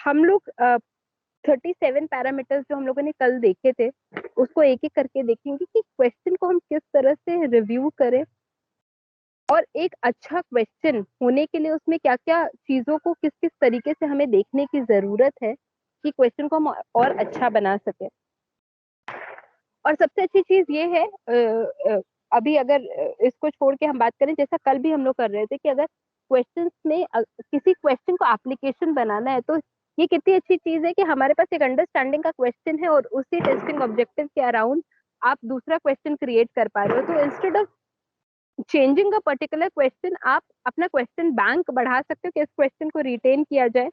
हम लोग 37 पैरामीटर्स जो हम लोगों ने कल देखे थे, उसको एक एक करके देखेंगे कि क्वेश्चन को हम किस तरह से रिव्यू करें, और एक अच्छा क्वेश्चन होने के लिए उसमें क्या क्या चीजों को किस किस तरीके से हमें देखने की जरूरत है कि क्वेश्चन को हम और अच्छा बना सके। और सबसे अच्छी चीज ये है, अभी अगर इसको छोड़ के हम बात करें, जैसा कल भी हम लोग कर रहे थे, कि अगर क्वेश्चंस में किसी क्वेश्चन को एप्लीकेशन बनाना है, तो ये कितनी अच्छी चीज है कि हमारे पास एक अंडरस्टैंडिंग का क्वेश्चन है और उसी टेस्टिंग ऑब्जेक्टिव के अराउंड आप दूसरा क्वेश्चन क्रिएट कर पा रहे हो। तो instead of changing a particular question, आप अपना क्वेश्चन बैंक बढ़ा सकते हो कि इस क्वेश्चन को रिटेन किया जाए।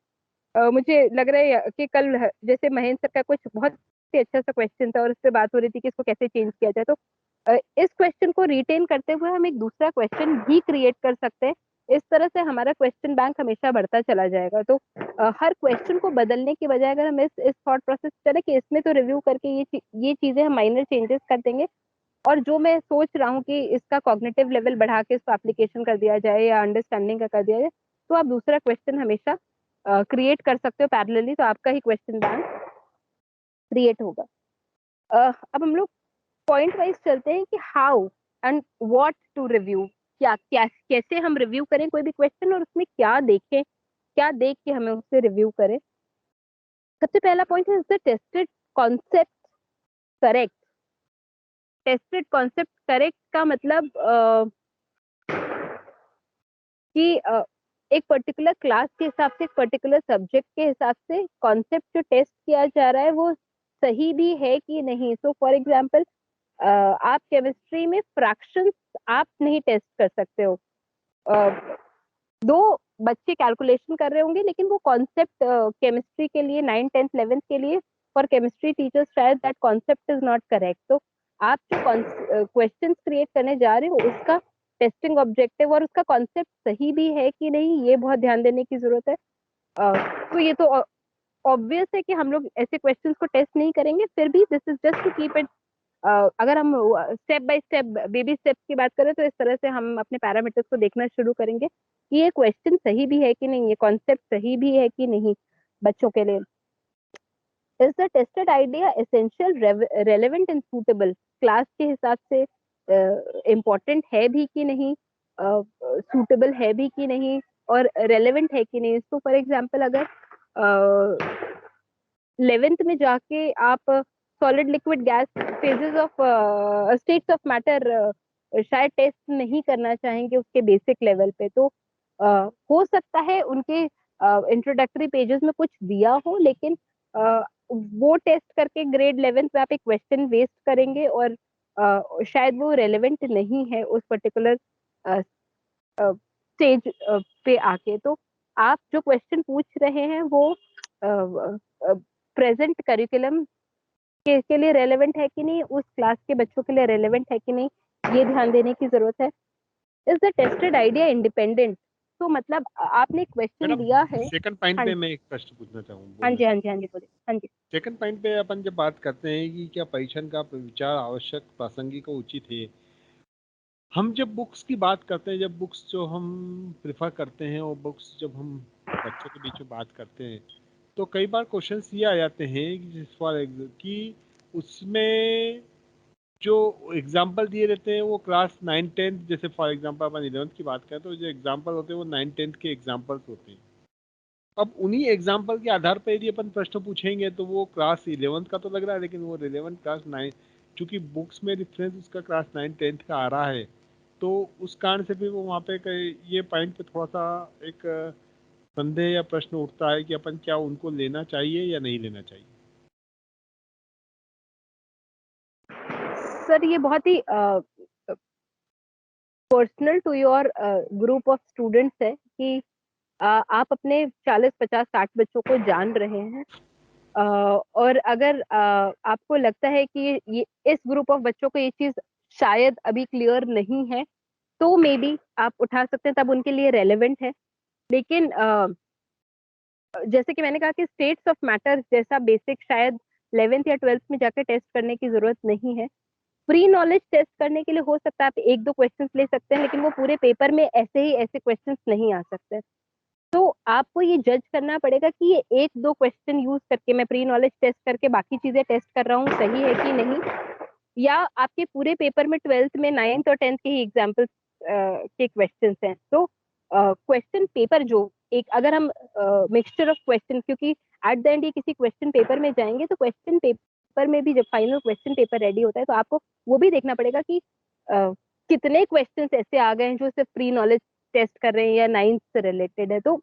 मुझे लग रहा है कि कल जैसे महेंद्र सर का कुछ बहुत ही अच्छा सा क्वेश्चन था और उस पर बात हो रही थी कि इसको कैसे चेंज किया जाए, तो इस क्वेश्चन को रिटेन करते हुए हम एक दूसरा क्वेश्चन भी क्रिएट कर सकते हैं। इस तरह से हमारा क्वेश्चन बैंक हमेशा बढ़ता चला जाएगा। तो हर क्वेश्चन को बदलने के बजाय अगर हम इस थॉट प्रोसेस चले कि इसमें तो रिव्यू करके ये चीजें हम माइनर चेंजेस कर देंगे, और जो मैं सोच रहा हूँ कि इसका कॉग्निटिव लेवल बढ़ा के इसको एप्लीकेशन कर दिया जाए या अंडरस्टैंडिंग का कर दिया जाए, तो आप दूसरा क्वेश्चन हमेशा क्रिएट कर सकते हो पैरेलली, तो आपका ही क्वेश्चन बैंक क्रिएट होगा। अब हम लोग पॉइंट वाइज चलते हैं कि how and what to review, क्या क्या कैसे हम रिव्यू करें कोई भी क्वेश्चन, और उसमें क्या देखें, क्या देख के हमें उससे रिव्यू करें। सबसे पहला पॉइंट है, is the tested concept correct. Tested concept correct का मतलब कि एक पर्टिकुलर क्लास के हिसाब से, एक पर्टिकुलर सब्जेक्ट के हिसाब से कॉन्सेप्ट जो टेस्ट किया जा रहा है वो सही भी है कि नहीं। सो फॉर एग्जांपल, आप केमिस्ट्री में फ्रैक्शंस आप नहीं टेस्ट कर सकते हो। दो बच्चे कैलकुलेशन कर रहे होंगे, लेकिन वो कॉन्सेप्ट केमिस्ट्री के लिए 9th 10th 11th के लिए फॉर केमिस्ट्री टीचर्स शायद that concept is not correct. तो आप जो क्वेश्चन क्रिएट करने जा रहे हो उसका टेस्टिंग ऑब्जेक्टिव और उसका कॉन्सेप्ट सही भी है कि नहीं, ये बहुत ध्यान देने की जरूरत है। तो ये तो ऑब्वियस है कि हम लोग ऐसे क्वेश्चंस को टेस्ट नहीं करेंगे, फिर भी this is just to keep it. अगर हम step by step baby steps की बात करें, तो इस तरह से हम अपने पैरामीटर्स को देखना शुरू करेंगे कि ये क्वेश्चन सही भी है कि नहीं, ये कॉन्सेप्ट सही भी है कि नहीं बच्चों के लिए। Is the tested idea essential, relevant and suitable, class के हिसाब से इम्पोर्टेंट है भी कि नहीं, सूटेबल है भी कि नहीं, और रेलेवेंट है कि नहीं। तो फॉर एग्जाम्पल, अगर 11th में जाके आप solid liquid gas phases of states of matter शायद टेस्ट नहीं करना चाहेंगे उसके बेसिक लेवल पे, तो हो सकता है उनके इंट्रोडक्टरी पेजेस में कुछ दिया हो, लेकिन वो टेस्ट करके ग्रेड 11th में आप एक क्वेश्चन वेस्ट करेंगे और शायद वो रेलेवेंट नहीं है उस पर्टिकुलर स्टेज पे आके। तो आप जो क्वेश्चन पूछ रहे हैं वो प्रेजेंट करिकुलम के लिए रेलेवेंट है कि नहीं, उस क्लास के बच्चों के लिए रेलेवेंट है कि नहीं, ये ध्यान देने की जरूरत है। Is the tested idea independent. तो मतलब आपने क्वेश्चन मैडम, दिया है। सेकंड पॉइंट हाँ पे जी, मैं एक प्रश्न पूछना चाहूँ, हाँ बोलना जी, हाँ चाहूँ। जी, हाँ जी, बोलिए। हाँ जी। सेकंड पॉइंट पे अपन जब बात करते हैं कि क्या परीक्षण का विचार आवश्यक, प्रासंगिक और उचित है, हम जब बुक्स की बात करते हैं, जब बुक्स जो हम प्रिफर करते हैं और बुक्स जब हम बच्चों के बीच में बात करते हैं, तो कई बार क्वेश्चंस ये आ जाते हैं कि फॉर कि उसमें जो एग्जाम्पल दिए रहते हैं वो क्लास 9 10, जैसे फॉर एग्जाम्पल अपन 11th की बात करें तो जो एग्जाम्पल होते हैं वो 9 10 के एग्जाम्पल्स होते हैं। अब उन्हीं एग्जाम्पल के आधार पर यदि अपन प्रश्न पूछेंगे तो वो क्लास 11th का तो लग रहा है, लेकिन वो रिलेवेंट क्लास 9, चूंकि बुक्स में रेफरेंस उसका क्लास 9 10 का आ रहा है, तो उस कारण से भी वो वहाँ पे ये पॉइंट पे थोड़ा सा एक संदेह या प्रश्न उठता है कि अपन क्या उनको लेना चाहिए या नहीं लेना चाहिए। सर, ये बहुत ही personal to your group of students है कि आप अपने 40 50 60 बच्चों को जान रहे हैं, और अगर आपको लगता है कि ये इस ग्रुप ऑफ बच्चों को ये चीज शायद अभी क्लियर नहीं है, तो मे बी आप उठा सकते हैं, तब उनके लिए रेलेवेंट है। लेकिन जैसे कि मैंने कहा कि स्टेट्स ऑफ मैटर जैसा बेसिक शायद 11th या 12th में जाकर टेस्ट करने की जरूरत नहीं है। प्री नॉलेज टेस्ट करने के लिए हो सकता है आप एक दो क्वेश्चंस ले सकते हैं, लेकिन वो पूरे पेपर में ऐसे ही ऐसे क्वेश्चंस नहीं आ सकते। तो आपको ये जज करना पड़ेगा कि ये एक दो क्वेश्चन यूज करके मैं प्री नॉलेज टेस्ट करके बाकी चीजें टेस्ट कर रहा हूँ सही है कि नहीं, या आपके पूरे पेपर में 12th में 9th और 10th के ही एग्जाम्पल्स के क्वेश्चंस हैं। तो क्वेश्चन पेपर जो एक, अगर हम मिक्सचर ऑफ क्वेश्चन, क्योंकि एट द एंड ये किसी क्वेश्चन पेपर में जाएंगे, तो क्वेश्चन पेपर में भी जब फाइनल क्वेश्चन पेपर रेडी होता है तो आपको वो भी देखना पड़ेगा कि कितने क्वेश्चंस ऐसे आ गए हैं जो सिर्फ प्री नॉलेज टेस्ट कर रहे हैं या 9th से रिलेटेड है। तो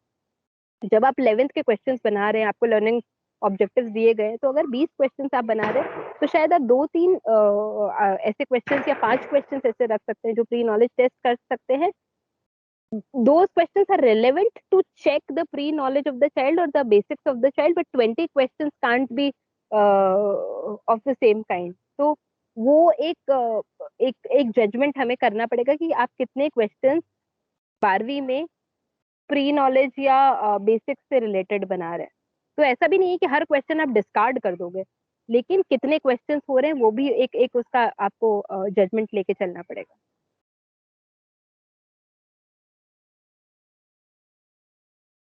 जब आप 11th के क्वेश्चंस बना रहे हैं, आपको लर्निंग ऑब्जेक्टिव्स दिए गए हैं, तो अगर 20 क्वेश्चंस आप बना रहे हैं तो शायद आप दो तीन ऐसे क्वेश्चंस या 5 क्वेश्चंस ऐसे रख सकते हैं जो प्री नॉलेज टेस्ट कर सकते हैं। those questions are relevant to check the pre-knowledge of the child or the basics of the child, but 20 questions can't be of the same kind. तो वो एक जजमेंट हमें करना पड़ेगा कि आप कितने क्वेश्चंस 12वीं में प्री नॉलेज या बेसिक्स से रिलेटेड बना रहे हैं। तो ऐसा भी नहीं है कि हर क्वेश्चन आप डिस्कार्ड कर दोगे, लेकिन कितने क्वेश्चंस हो रहे हैं वो भी एक एक उसका आपको जजमेंट लेके चलना पड़ेगा।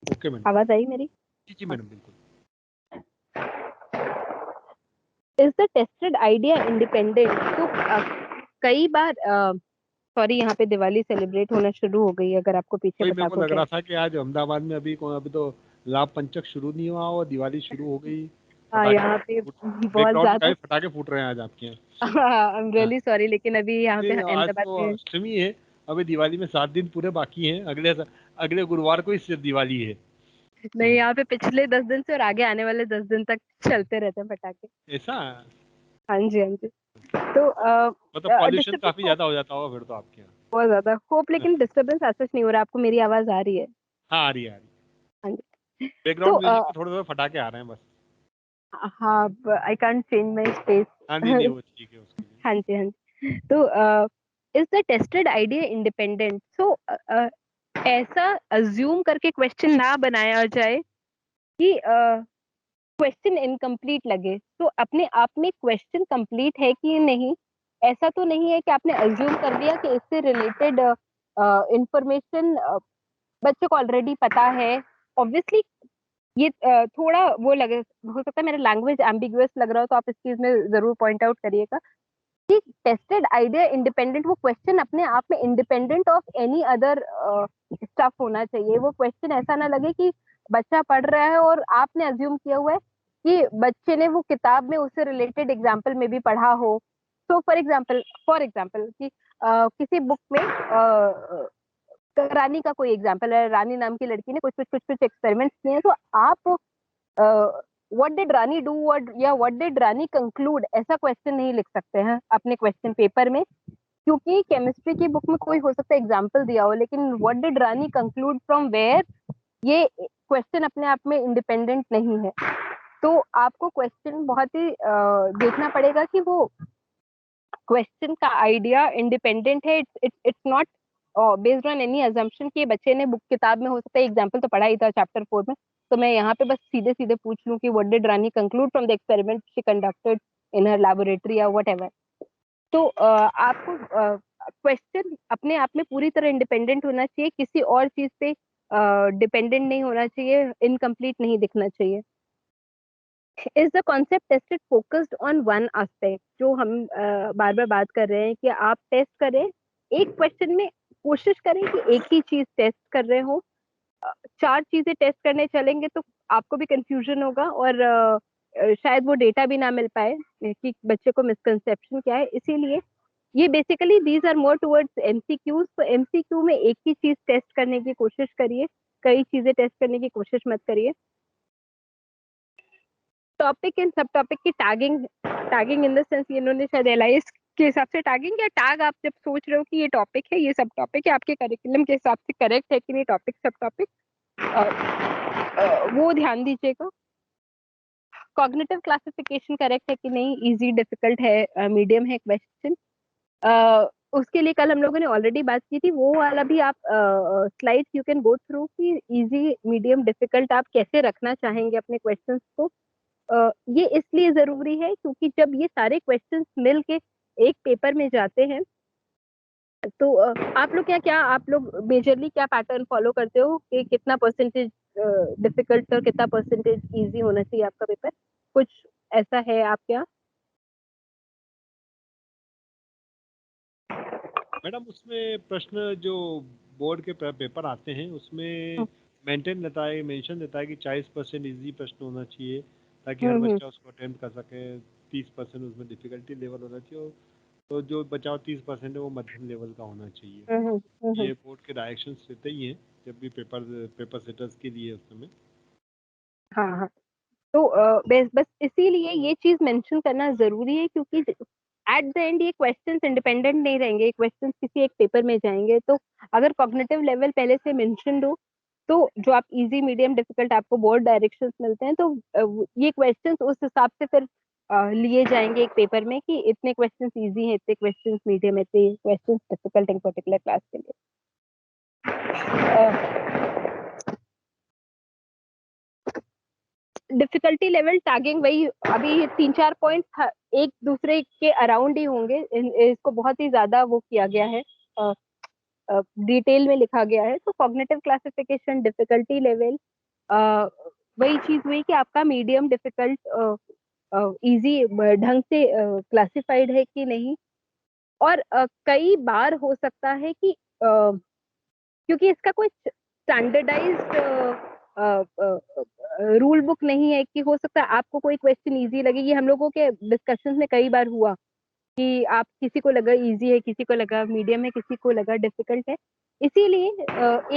Okay madam. आवाज आई मेरी? जी जी मैडम, बिल्कुल। Is the tested idea independent? तो कई बार सॉरी यहाँ पे दिवाली सेलिब्रेट होना शुरू हो गई है, अगर आपको पीछे वही मेरे को पटाखों लग के। रहा था कि आज अहमदाबाद में अभी तो लाभ पंचक शुरू नहीं हुआ और दिवाली शुरू हो गई। हाँ, फटाके यहाँ पे बहुत बैकग्राउंड में ज्यादा। काफी फटाके फूट रहे हैं आज आपके यहाँ। आई एम हाँ, रियली सॉरी, लेकिन अभी यहाँ पे नहीं, आज अहमदाबाद तो में अष्टमी है। अभी दिवाली में 7 दिन पूरे बाकी हैं। अगले गुरुवार को ही सिर्फ दिवाली है। नहीं, यहाँ पे पिछले 10 दिन से और आगे आने वाले 10 दिन तक चलते रहते हैं पटाखे। ऐसा? हाँ जी, हाँ जी। तो मतलब पॉल्यूशन डिस्टर्बेंस काफी ज्यादा हो जाता होगा फिर तो आपके यहाँ। बहुत ज्यादा होप, हाँ, लेकिन डिस्टर्बेंस ऐसा नहीं हो रहा, आपको मेरी आवाज आ रही है? हाँ, आ रही है, आ रही है। हाँ जी। तो बैकग्राउंड म्यूजिक में थोड़े थोड़े फटाके आ रहे हैं बस। हाँ, I can't change my space. हाँ, नहीं नहीं, वो ठीक है उसके लिए। हाँ जी, हाँ जी। तो is the tested idea independent? So ऐसा अज्यूम करके क्वेश्चन ना बनाया जाए कि क्वेश्चन इनकम्प्लीट लगे। तो अपने आप में क्वेश्चन कंप्लीट है कि नहीं, ऐसा तो नहीं है कि आपने अज्यूम कर लिया कि इससे रिलेटेड इंफॉर्मेशन बच्चे को ऑलरेडी पता है। ऑब्वियसली ये थोड़ा वो लगे, हो सकता है मेरा लैंग्वेज एम्बिगुअस लग रहा हो, तो आप इस चीज में जरूर पॉइंट आउट करिएगा कि टेस्टेड आइडिया इंडिपेंडेंट, वो क्वेश्चन अपने आप में independent of any other stuff होना चाहिए। वो क्वेश्चन ऐसा ना लगे कि बच्चा पढ़ रहा है और आपने अज्यूम किया हुआ है कि बच्चे ने वो किताब में उससे रिलेटेड एग्जाम्पल में भी पढ़ा हो। तो फॉर एग्जाम्पल कि किसी बुक में रानी का कोई एग्जाम्पल है, रानी नाम की लड़की ने कुछ एक्सपेरिमेंट्स किए हैं, तो आप व्हाट डिड रानी डू, या व्हाट डिड रानी कंक्लूड, ऐसा क्वेश्चन नहीं लिख सकते हैं अपने क्वेश्चन पेपर में, क्योंकि केमिस्ट्री की बुक में कोई हो सकता है एग्जाम्पल दिया हो, लेकिन what did Rani conclude from where, ये क्वेश्चन अपने आप में इंडिपेंडेंट नहीं है। तो आपको क्वेश्चन बहुत ही देखना पड़ेगा कि वो क्वेश्चन का आइडिया इंडिपेंडेंट है। It's not based on any assumption कि बच्चे ने बुक किताब में हो सकता है एग्जाम्पल तो पढ़ा ही था चैप्टर 4 में, तो मैं यहाँ पे बस सीधे सीधे पूछ लूँ कि what did Rani conclude from the experiment she conducted in her laboratory या वट एवर। तो आपको क्वेश्चन अपने आप में पूरी तरह इंडिपेंडेंट होना चाहिए, किसी और चीज पे डिपेंडेंट नहीं होना चाहिए, इनकम्प्लीट नहीं दिखना चाहिए। Is the concept tested focused on one aspect? जो हम बार बार बात कर रहे हैं कि आप टेस्ट करें एक क्वेश्चन में, कोशिश करें कि एक ही चीज टेस्ट कर रहे हो। 4 चीजें टेस्ट करने चलेंगे तो आपको भी कंफ्यूजन होगा, और शायद वो डेटा भी ना मिल पाए कि बच्चे को मिसकंसेप्शन क्या है। इसीलिए ये basically these are more towards MCQs. तो एमसीक्यू में एक ही चीज टेस्ट करने की कोशिश करिए, कई चीजें टेस्ट करने की कोशिश मत करिए। टॉपिक एंड सब टॉपिक की tagging, tagging in the sense इन्होंने शायद एलआईएस के हिसाब से टैगिंग या टैग, आप जब सोच रहे हो कि ये टॉपिक है, ये सब टॉपिक है, आपके करिकुलम के हिसाब से करेक्ट है कि नहीं टॉपिक सब टॉपिक, वो ध्यान दीजिएगा। कॉग्निटिव क्लासिफिकेशन करेक्ट है कि नहीं, इजी डिफिकल्ट है मीडियम है क्वेश्चन, उसके लिए कल हम लोगों ने ऑलरेडी बात की थी, वो वाला भी आप slide you can go through कि इजी मीडियम डिफिकल्ट आप कैसे रखना चाहेंगे अपने क्वेश्चंस को। ये इसलिए जरूरी है क्योंकि जब ये सारे क्वेश्चंस मिल के एक पेपर में जाते हैं तो आप लोग क्या आप लोग मेजरली क्या पैटर्न फॉलो करते हो कि कितना परसेंटेज डिफिकल्ट और कितना परसेंटेज इजी होना चाहिए आपका पेपर? कुछ ऐसा है आपके यहाँ? मैडम उसमें प्रश्न जो बोर्ड के पेपर आते हैं उसमें मेंटेन रहता है, मेंशन रहता है कि 40% इजी प्रश्न होना चाहिए ताकि हर हम्म बच्चा उसको अटेम्प्ट कर सके। 30% उसमें डिफिकल्टी लेवल होना चाहिए, तो जो बचाव 30% है वो मध्यम लेवल का होना चाहिए। हम्म हम्म हम्म, ये बोर्ड के डायरेक्शंस रहते ही हैं जब भी पेपर सेटर्स के लिए उस समय। हाँ हाँ। तो बस बस इसीलिए ये चीज मेंशन करना जरूरी है, क्योंकि एट द एंड ये क्वेश्चंस इंडिपेंडेंट नहीं रहेंगे, क्वेश्चंस किसी एक पेपर में जाएंगे। तो अगर कॉग्निटिव लेवल पहले से मेंशन्ड हो, तो जो आप इजी मीडियम डिफिकल्ट आपको बोर्ड डायरेक्शंस मिलते हैं, तो ये क्वेश्चंस उस हिसाब से फिर लिए जाएंगे एक पेपर में कि इतने क्वेश्चंस इजी हैं, इतने क्वेश्चंस मीडियम, इतने questions difficult in particular class के लिए। डिफिकल्टी लेवल टैगिंग वही अभी 3-4 पॉइंट एक दूसरे के अराउंड ही होंगे। इसको बहुत ही ज्यादा वो किया गया है, डिटेल में लिखा गया है। तो कॉग्निटिव क्लासिफिकेशन, डिफिकल्टी लेवल, वही चीज हुई कि आपका मीडियम, डिफिकल्ट, इजी ढंग से क्लासिफाइड है कि नहीं। और कई बार हो सकता है कि क्योंकि इसका कोई स्टैंडर्डाइज्ड रूल बुक नहीं है, कि हो सकता है आपको कोई क्वेश्चन इजी लगे। ये हम लोगों के डिस्कशन में कई बार हुआ कि आप किसी को लगा इजी है, किसी को लगा मीडियम है, किसी को लगा डिफिकल्ट है। इसीलिए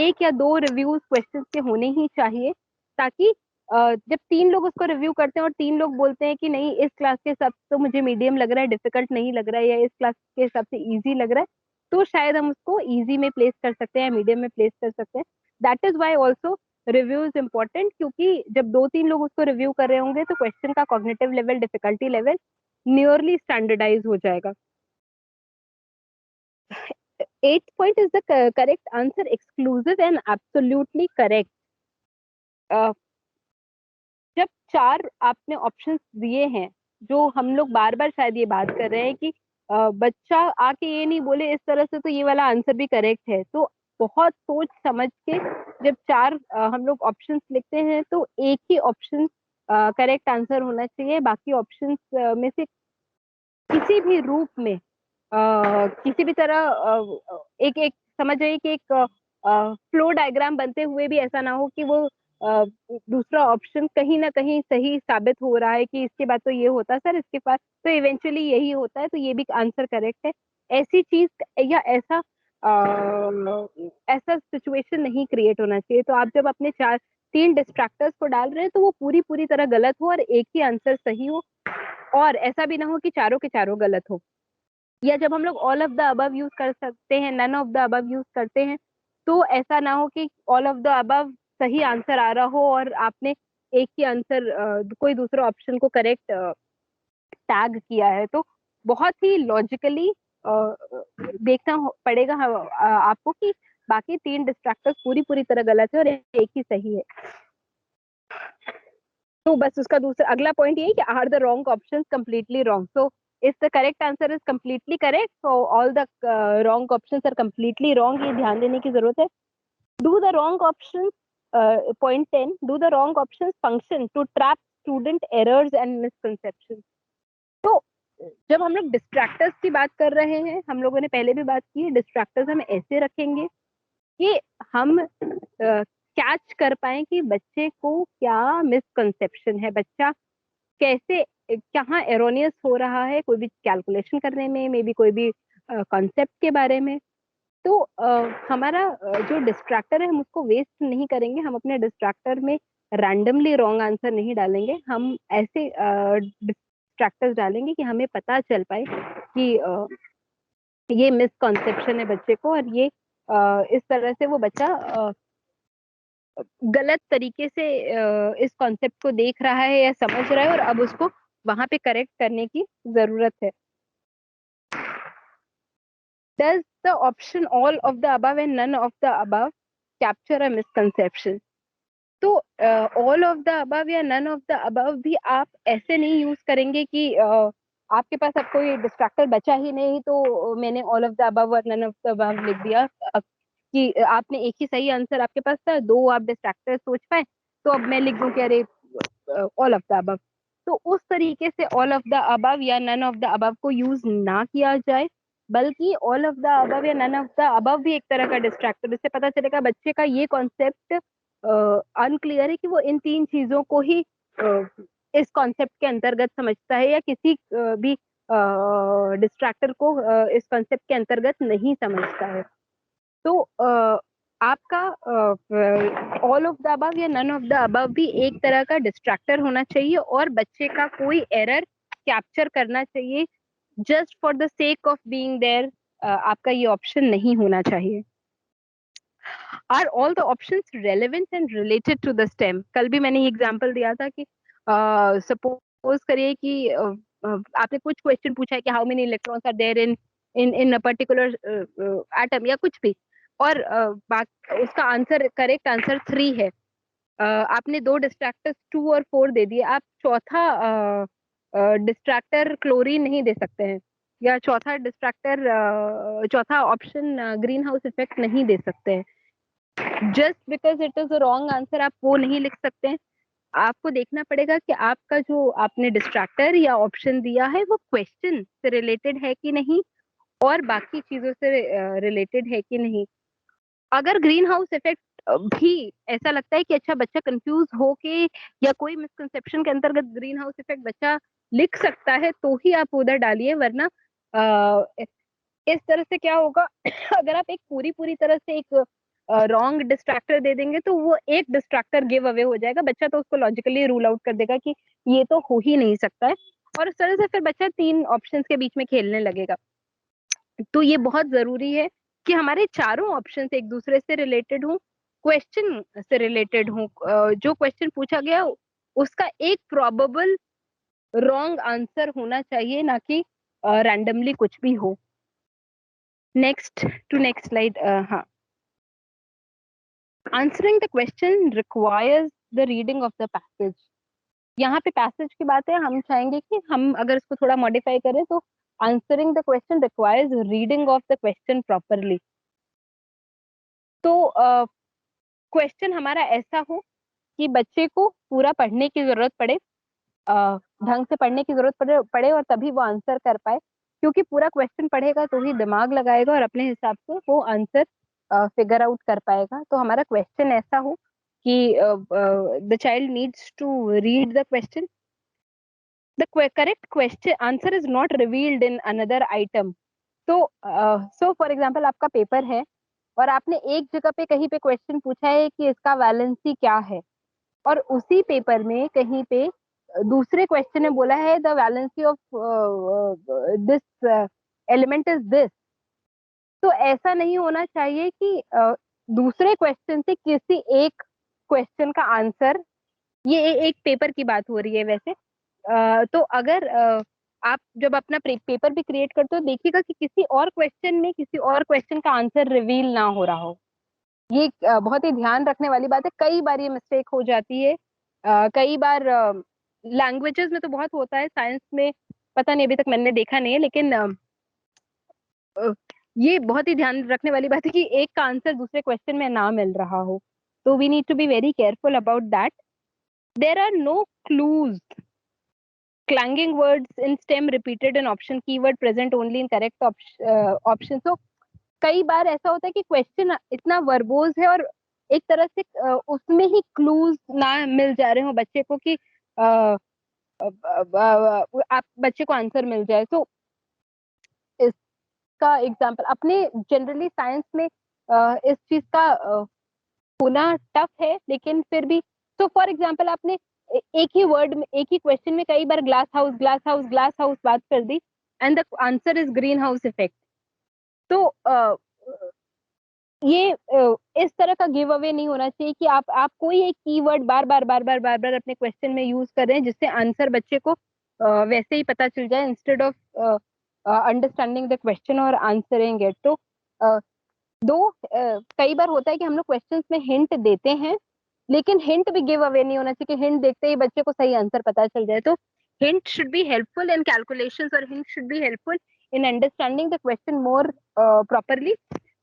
एक या दो रिव्यूज क्वेश्चन के होने ही चाहिए, ताकि जब 3 लोग उसको रिव्यू करते हैं और 3 लोग बोलते हैं कि नहीं इस क्लास के हिसाब से तो मुझे मीडियम लग रहा है, डिफिकल्ट नहीं लग रहा है, या इस क्लास के हिसाब से इजी लग रहा है, तो शायद हम उसको इजी में प्लेस कर सकते हैं, मीडियम में प्लेस कर सकते हैं। That is why also review is important, क्योंकि जब 2-3 लोग उसको रिव्यू कर रहे होंगे तो क्वेश्चन का cognitive level, difficulty level nearly standardise हो जाएगा। 8th point is the correct answer, exclusive and absolutely correct. जब 4 आपने ऑप्शंस दिए हैं, जो हम लोग बार बार शायद ये बात कर रहे हैं कि बच्चा आके ये नहीं बोले इस तरह से तो ये वाला आंसर भी करेक्ट है। तो बहुत सोच समझ के जब 4 हम लोग ऑप्शंस लिखते हैं, तो एक ही ऑप्शन करेक्ट आंसर होना चाहिए। बाकी ऑप्शंस में से किसी भी रूप में, किसी भी तरह एक एक समझ जाइए कि एक फ्लो डायग्राम बनते हुए भी ऐसा ना हो कि वो दूसरा ऑप्शन कहीं ना कहीं सही साबित हो रहा है कि इसके बाद तो ये होता सर, इसके बाद तो इवेंचुअली यही होता है, तो ये भी आंसर करेक्ट है। ऐसी चीज या ऐसा सिचुएशन नहीं क्रिएट होना चाहिए। तो आप जब अपने 3 डिस्ट्रैक्टर्स को डाल रहे हैं, तो वो पूरी पूरी तरह गलत हो और एक ही आंसर सही हो, और ऐसा भी ना हो कि चारों के चारों गलत हो। या जब हम लोग all of the above use कर सकते हैं, none of the above use करते हैं, तो ऐसा ना हो कि ऑल ऑफ द अबव सही आंसर आ रहा हो और आपने एक ही आंसर कोई दूसरा ऑप्शन को करेक्ट टैग किया है। तो बहुत ही लॉजिकली देखना पड़ेगा आपको कि बाकी 3 डिस्ट्रैक्टर्स पूरी पूरी तरह गलत है और एक ही सही है। तो बस उसका दूसरा अगला पॉइंट ये है कि are the wrong options completely wrong. So if the correct answer is completely correct, so all the wrong options are completely wrong. ये ध्यान देने की जरूरत है। Do the wrong option, point 10, do the wrong option function to trap student errors and misconception. तो जब हम लोग डिस्ट्रैक्टर्स की बात कर रहे हैं, हम लोगों ने पहले भी बात की है, डिस्ट्रैक्टर्स हम ऐसे रखेंगे कि हम कैच कर पाए कि बच्चे को क्या मिसकंसेप्शन है, बच्चा कैसे कहाँ एरोनियस हो रहा है, कोई भी कैलकुलेशन करने में, मे बी कोई भी कॉन्सेप्ट के बारे में। तो हमारा जो डिस्ट्रैक्टर है हम उसको वेस्ट नहीं करेंगे। हम अपने डिस्ट्रैक्टर में रैंडमली रॉन्ग आंसर नहीं डालेंगे, हम ऐसे डिस्ट्रैक्टर्स डालेंगे कि हमें पता चल पाए कि ये मिसकॉन्सेप्शन है बच्चे को, और ये इस तरह से वो बच्चा गलत तरीके से इस कॉन्सेप्ट को देख रहा है या समझ रहा है, और अब उसको वहां पे करेक्ट करने की जरूरत है। Does the option all of the above and none of the above capture a misconception? तो ऑल ऑफ द अबव या नन ऑफ द अबव भी आप ऐसे नहीं यूज करेंगे कि आपके पास अब कोई डिस्ट्रैक्टर बचा ही नहीं, तो मैंने ऑल ऑफ द अबव और नन ऑफ द अबव लिख दिया कि आपने एक ही सही आंसर आपके पास था, दो आप डिस्ट्रैक्टर सोच पाए, तो अब मैं लिख दूं कि अरे ऑल ऑफ द अबव। तो उस तरीके से ऑल ऑफ द अबव या नन ऑफ द अबव को यूज ना किया जाए, बल्कि ऑल ऑफ द अबव या नन ऑफ द अबव भी एक तरह का डिस्ट्रैक्टर। इससे पता चलेगा बच्चे का ये कॉन्सेप्ट अनक्लियर है कि वो इन तीन चीजों को ही इस कॉन्सेप्ट के अंतर्गत समझता है, या किसी भी डिस्ट्रैक्टर को इस कॉन्सेप्ट के अंतर्गत नहीं समझता है। तो आपका ऑल ऑफ द अबव या नन ऑफ द अबव भी एक तरह का डिस्ट्रैक्टर होना चाहिए, और बच्चे का कोई एरर कैप्चर करना चाहिए just for the sake of being there. आपका ये ऑप्शन नहीं होना चाहिए। Are all the options relevant and related to the stem? कल भी मैंने ये एग्जांपल दिया था कि सपोज करिए कि आपने कुछ क्वेश्चन पूछा है कि how many electrons are there in in in a particular atom या कुछ भी, और उसका आंसर, करेक्ट आंसर 3 है। आपने दो डिस्ट्रैक्टर्स 2 और 4 दे दिए, आप चौथा डिस्ट्रैक्टर क्लोरीन नहीं दे सकते हैं, या चौथा डिस्ट्रैक्टर, चौथा ऑप्शन ग्रीन हाउस इफेक्ट नहीं दे सकते हैं। Just because it is a wrong answer आप वो नहीं लिख सकते हैं। आपको देखना पड़ेगा कि आपका जो आपने डिस्ट्रैक्टर या ऑप्शन दिया है वो क्वेश्चन से रिलेटेड है कि नहीं, और बाकी चीजों से रिलेटेड है कि नहीं। अगर ग्रीन हाउस इफेक्ट भी ऐसा लगता है कि अच्छा बच्चा कंफ्यूज हो के या कोई मिसकंसेप्शन के अंतर्गत ग्रीन हाउस इफेक्ट बच्चा लिख सकता है, तो ही आप उधर डालिए, वरना इस तरह से क्या होगा अगर आप एक पूरी पूरी तरह से एक रॉन्ग डिस्ट्रैक्टर दे देंगे, तो वो एक डिस्ट्रैक्टर गिव अवे हो जाएगा, बच्चा तो उसको लॉजिकली रूल आउट कर देगा कि ये तो हो ही नहीं सकता है, और इस तरह से फिर बच्चा तीन ऑप्शंस के बीच में खेलने लगेगा। तो ये बहुत जरूरी है कि हमारे चारों ऑप्शंस एक दूसरे से रिलेटेड हों, क्वेश्चन से रिलेटेड हों, जो क्वेश्चन पूछा गया उसका एक प्रोबेबल रॉन्ग आंसर होना चाहिए, ना कि रैंडमली कुछ भी हो। Next slide. हाँ, answering the question requires the reading of the passage. यहाँ पे पैसेज की बात है, हम चाहेंगे कि हम अगर इसको थोड़ा मॉडिफाई करें तो answering the question requires reading of the question properly. तो क्वेश्चन हमारा ऐसा हो कि बच्चे को पूरा पढ़ने की जरूरत पड़े, ढंग से पढ़ने की जरूरत पड़े और तभी वो आंसर कर पाए, क्योंकि पूरा क्वेश्चन पढ़ेगा तो ही दिमाग लगाएगा और अपने हिसाब से वो आंसर फिगर आउट कर पाएगा। तो हमारा क्वेश्चन ऐसा हो कि the child needs to read the question, the correct question answer is not revealed in another item. तो सो फॉर एग्जाम्पल आपका पेपर है और आपने एक जगह पे कहीं पे क्वेश्चन पूछा है कि इसका वैलेंसी क्या है, और उसी पेपर में कहीं पे दूसरे क्वेश्चन में बोला है the valency of this element is this. तो ऐसा नहीं होना चाहिए कि दूसरे क्वेश्चन से किसी एक क्वेश्चन का आंसर, ये एक पेपर की बात हो रही है वैसे, तो अगर आप जब अपना पेपर भी क्रिएट करते हो, देखिएगा कि किसी और क्वेश्चन में किसी और क्वेश्चन का आंसर रिवील ना हो रहा हो। ये बहुत ही ध्यान रखने वाली बात है। कई बार ये मिस्टेक हो जाती है, कई बार लैंग्वेजेस में तो बहुत होता है, साइंस में पता नहीं, अभी तक मैंने देखा नहीं है, लेकिन ये बहुत ही ध्यान रखने वाली बात है कि एक का आंसर दूसरे क्वेश्चन में ना मिल रहा हो। तो we need to be very careful about that. There are no clues, clanging words in stem repeated in option, keyword present only in correct option। so कई बार ऐसा होता है कि क्वेश्चन इतना वर्बोज है और एक तरह से उसमें ही क्लूज ना मिल जा रहे हो बच्चे को कि आप बच्चे को आंसर मिल जाए। तो इसका एग्जांपल अपने जनरली साइंस में इस चीज का होना टफ है, लेकिन फिर भी, तो फॉर एग्जांपल आपने एक ही वर्ड में, एक ही क्वेश्चन में कई बार glass house glass house glass house बात कर दी and the answer is greenhouse effect. तो ये इस तरह का गिव अवे नहीं होना चाहिए कि आप कोई एक कीवर्ड बार बार अपने क्वेश्चन में यूज कर रहे हैं जिससे आंसर बच्चे को वैसे ही पता चल जाए, instead of understanding the question और आंसरिंग इट। तो कई बार होता है कि हम लोग क्वेश्चंस में हिंट देते हैं, लेकिन हिंट भी गिव अवे नहीं होना चाहिए कि हिंट देखते ही बच्चे को सही आंसर पता चल जाए। तो hint should be helpful in calculations or hint should be helpful in understanding the question more properly,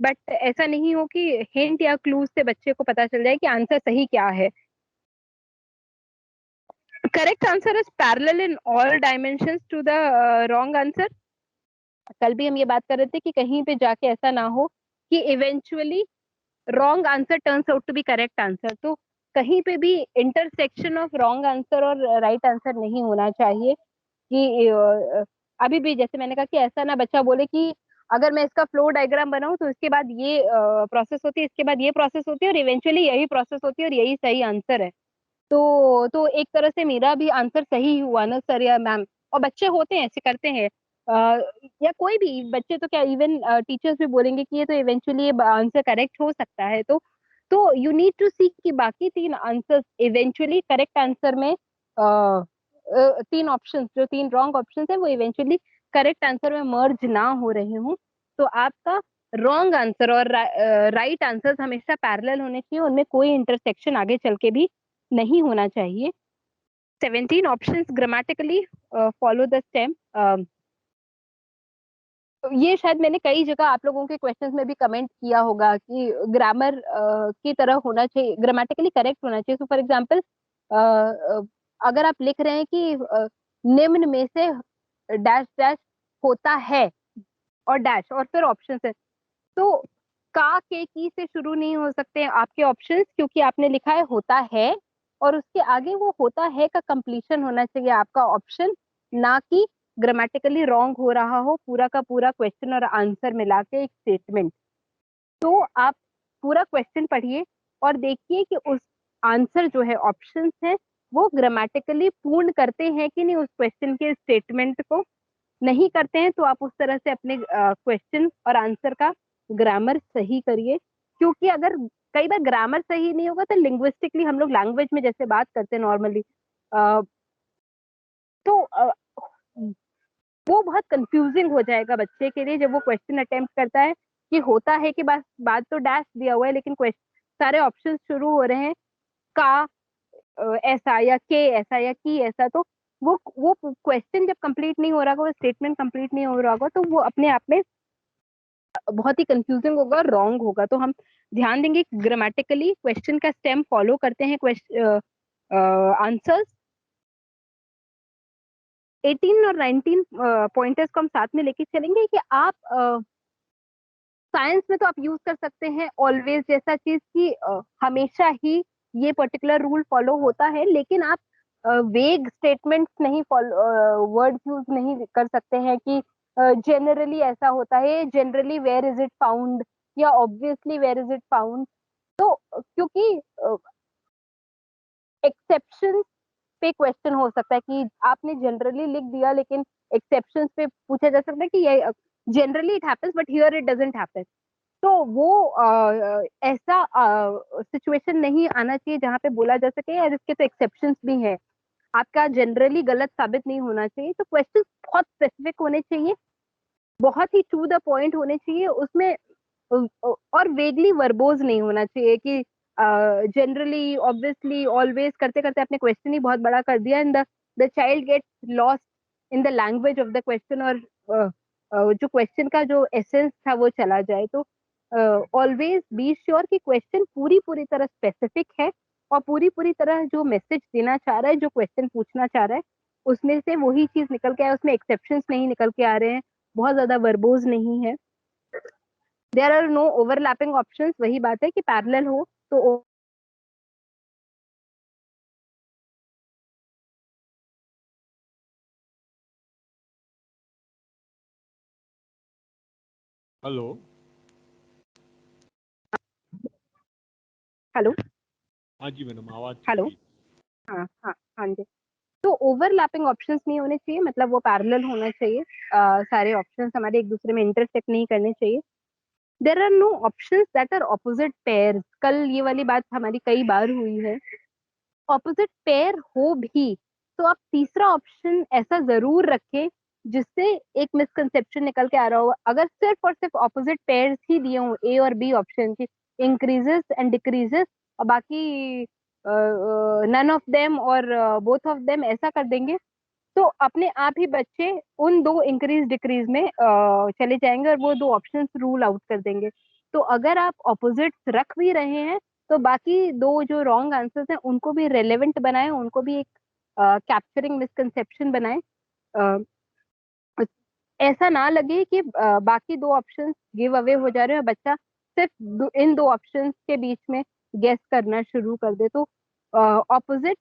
but ऐसा नहीं हो कि हिंट या क्लूज से बच्चे को पता चल जाए कि आंसर सही क्या है. Correct answer is parallel in all dimensions to the wrong answer. कल भी हम ये बात कर रहे थे कि कहीं पे जाके ऐसा ना हो कि eventually wrong answer turns out to be correct answer. तो कहीं पे भी इंटरसेक्शन ऑफ रॉन्ग आंसर और राइट आंसर नहीं होना चाहिए कि अभी भी जैसे मैंने कहा कि ऐसा ना बच्चा बोले कि अगर मैं इसका फ्लो डायग्राम बनाऊं तो इसके बाद ये प्रोसेस होती है, इसके बाद ये प्रोसेस होती है और इवेंचुअली यही प्रोसेस होती है और यही सही आंसर है. तो एक तरह से मेरा भी आंसर सही हुआ ना सर या मैम. और बच्चे होते हैं ऐसे करते हैं, या कोई भी बच्चे तो क्या इवन टीचर्स भी बोलेंगे कि ये तो इवेंचुअली आंसर करेक्ट हो सकता है. तो यू नीड टू सी कि बाकी तीन आंसर्स इवेंचुअली करेक्ट आंसर में तीन ऑप्शंस जो तीन रॉन्ग ऑप्शंस है वो इवेंचुअली करेक्ट आंसर में मर्ज ना हो रहे हूँ. तो आपका रॉन्ग आंसर और राइट आंसर्स हमेशा पैरेलल होने चाहिए, उनमें कोई इंटरसेक्शन आगे चल के भी नहीं होना चाहिए. 17 options grammatically follow the stem. ये शायद मैंने कई जगह आप लोगों के क्वेश्चंस में भी कमेंट किया होगा कि ग्रामर की तरह होना चाहिए, ग्रामेटिकली करेक्ट होना चाहिए. सो फॉर एग्जांपल अगर आप लिख रहे हैं कि निम्न में से डैश डैश होता है और डैश और फिर ऑप्शन है, तो का के की से शुरू नहीं हो सकते हैं आपके ऑप्शंस, क्योंकि आपने लिखा है होता है और उसके आगे वो होता है का कंप्लीशन होना चाहिए आपका ऑप्शन, ना कि ग्रामेटिकली रॉन्ग हो रहा हो पूरा का पूरा क्वेश्चन और आंसर मिला के एक स्टेटमेंट. तो आप पूरा क्वेश्चन पढ़िए और देखिए कि उस आंसर जो है ऑप्शंस है वो ग्रामेटिकली पूर्ण करते हैं कि नहीं उस क्वेश्चन के स्टेटमेंट को. नहीं करते हैं तो आप उस तरह से अपने क्वेश्चन और आंसर का ग्रामर सही करिए. क्योंकि अगर कई बार ग्रामर सही नहीं होगा तो लिंग्विस्टिकली हम लोग लैंग्वेज में जैसे बात करते हैं नॉर्मली, तो वो बहुत कंफ्यूजिंग हो जाएगा बच्चे के लिए जब वो क्वेश्चन अटेम्प्ट करता है कि होता है कि बस बात तो डैश दिया हुआ है लेकिन सारे ऑप्शन शुरू हो रहे हैं का ऐसा या के ऐसा या की ऐसा. तो वो क्वेश्चन जब कंप्लीट नहीं हो रहा होगा, वो स्टेटमेंट कंप्लीट नहीं हो रहा होगा, तो वो अपने आप में बहुत ही कंफ्यूजिंग होगा और रॉन्ग होगा. तो हम ध्यान देंगे ग्रामेटिकली क्वेश्चन का स्टेम फॉलो करते हैं आंसर्स. 18 और 19 पॉइंटर्स को हम साथ में लेके चलेंगे कि आप साइंस में तो आप यूज कर सकते हैं ऑलवेज जैसा चीज कि हमेशा ही ये पर्टिकुलर रूल फॉलो होता है, लेकिन आप वेग स्टेटमेंट्स नहीं फॉलो वर्ड यूज नहीं कर सकते हैं कि जनरली ऐसा होता है, generally where is it found या obviously where is it found. तो क्योंकि एक्सेप्शन पे क्वेश्चन हो सकता है कि आपने जनरली लिख दिया लेकिन एक्सेप्शंस पे पूछा जा सकता है कि ये generally it happens but here it doesn't happen. तो वो ऐसा सिचुएशन नहीं आना चाहिए जहाँ पे बोला जा सके यार इसके तो एक्सेप्शंस भी हैं. आपका जनरली गलत साबित नहीं होना चाहिए. तो क्वेश्चन बहुत स्पेसिफिक होने चाहिए, बहुत ही टू द पॉइंट होने चाहिए उसमें, और वेगली वर्बोज नहीं होना चाहिए कि जनरली ऑब्वियसली ऑलवेज करते करते आपने क्वेश्चन ही बहुत बड़ा कर दिया and the child get lost in the language of the question और जो क्वेश्चन का जो एसेंस था वो चला जाए. तो ऑलवेज बी श्योर कि क्वेश्चन पूरी पूरी तरह स्पेसिफिक है और पूरी पूरी तरह जो मैसेज देना चाह रहा है, जो क्वेश्चन पूछना चाह रहा है उसमें से वही चीज निकल के आए, उसमें एक्सेप्शंस नहीं निकल के आ रहे हैं, बहुत ज्यादा वर्बोज नहीं है. There are no overlapping options. वही बात है कि पैरेलल हो तो हेलो. हेलो. हाँ जी मैडम, आवाज चली हेलो. गई. हाँ हाँ हाँ जी. तो ओवरलैपिंग ऑप्शंस नहीं होने चाहिए, मतलब वो पैरेलल होना चाहिए. सारे ऑप्शंस हमारे एक दूसरे में इंटरसेक्ट नहीं करने चाहिए. There are no options that are opposite pairs. कल ये वाली बात हमारी कई बार हुई है. ऑपोजिट पेयर हो भी तो आप तीसरा ऑप्शन ऐसा जरूर रखें जिससे एक मिसकंसेप्शन निकल के आ रहा हो. अगर सिर्फ और सिर्फ ऑपोजिट पेयर्स ही दिए हों ए और बी ऑप्शन की, इंक्रीजेस एंड डिक्रीजेस, और बाकी नन ऑफ देम और बोथ ऑफ देम ऐसा कर देंगे तो अपने आप ही बच्चे उन दो इंक्रीज डिक्रीज में चले जाएंगे और वो दो ऑप्शंस रूल आउट कर देंगे। तो अगर आप ऑपोजिट्स रख भी रहे हैं तो बाकी दो जो रॉन्ग आंसर्स हैं उनको भी रेलेवेंट बनाएं, उनको भी एक कैप्चरिंग मिसकंसेप्शन बनाएं। अ, ऐसा ना लगे कि बाकी दो ऑप्शंस गिव अवे हो जा रहे हैं, बच्चा सिर्फ इन दो ऑप्शंस के बीच में गेस करना शुरू कर दे। तो ऑपोजिट